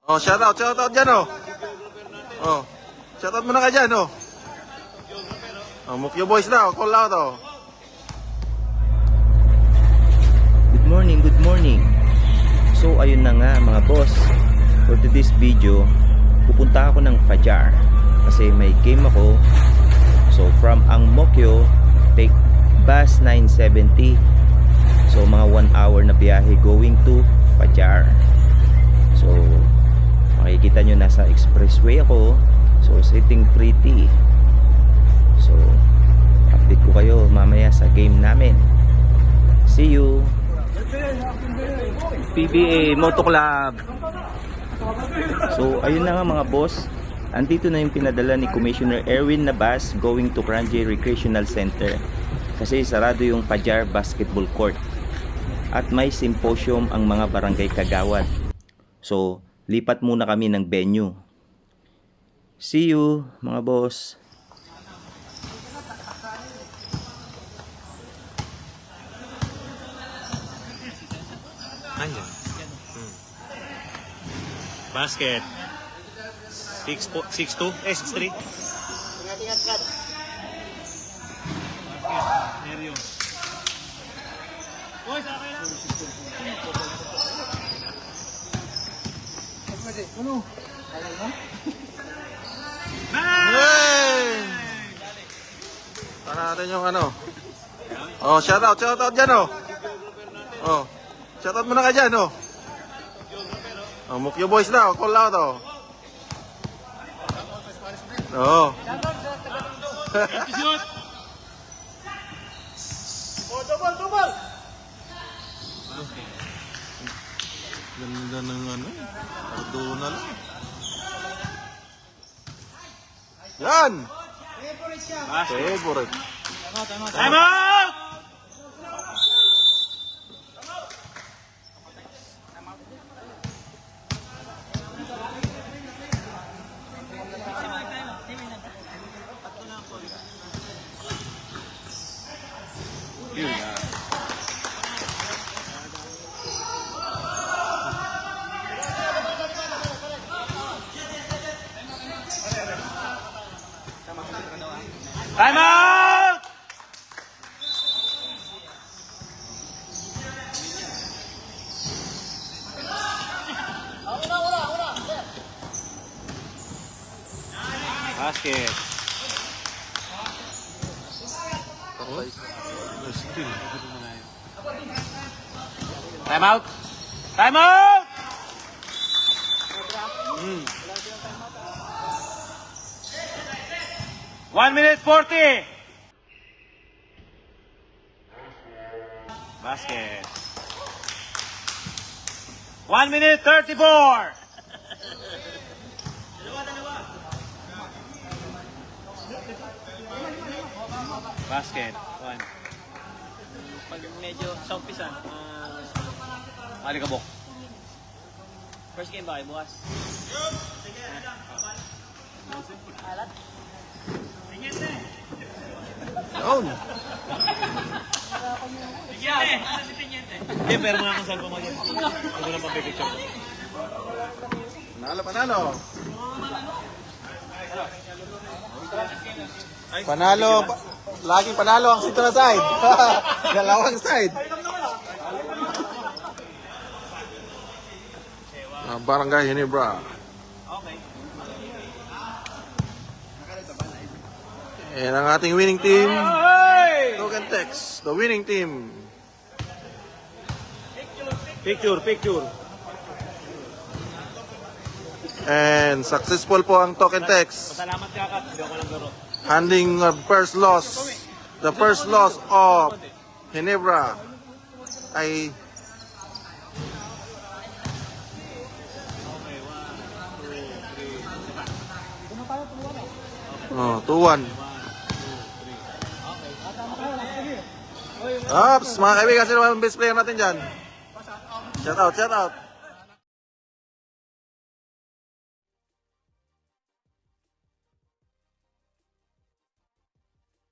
Oh, shout out dyan, oh. Oh, shout out muna ka dyan, oh. Oh, Mukyo Boys na, call out, oh. Good morning, good morning. So ayun na nga mga boss, for today's video pupunta ako ng Fajar kasi may game ako. So from Ang Mokyo, take bus 970. So mga 1 hour na biyahe going to Fajar. So makikita nyo nasa expressway ako. So sitting pretty. So update ko kayo mamaya sa game namin. See you. PBA Moto Club. So ayun na nga mga boss, andito na yung pinadala ni Commissioner Erwin na bus going to Kranji Recreational Center kasi sarado yung Fajar Basketball Court at may symposium ang mga barangay kagawad. So lipat muna kami ng venue. See you mga boss. Ayan. Basket 6'2", 6'3". Ingat-ingat ka. Neryo. Boy, sa akin lang. Ano? Tagal mo? Hey! Para natin yung ano. Oh, shout out dyan, oh. Oh, shout out muna ka dyan, oh. Oh, Mukyo Boys na, call out, oh. Oh. Shoot! Oh, double! Ganda ng ano, Cardona lang. Yan! Favorite. Time out! Time out! Basket. Still. Time out! Time out! 1 minute 40. Basket. 1 minute 34. Basket. 1. Pag medyo sa umpisa, Alikabok. first game ba kayo bukas? Alat? Yun. Hindi, pero mga kang salpo mo dyan. Huwag na pang-picture. Panalo. Panalo, laging panalo ang Central side. Dalawang side. Barangay Ginebra. And ang ating winning team, Token Tex, the winning team. Picture. And successful po ang Token Tex. Salamat ka, Kat. Hindi ako lang garo. Handling the first loss of Ginebra ay oh, 2-1. Ops, mga kaibigan, sino ba ang best player natin dyan? Shout out.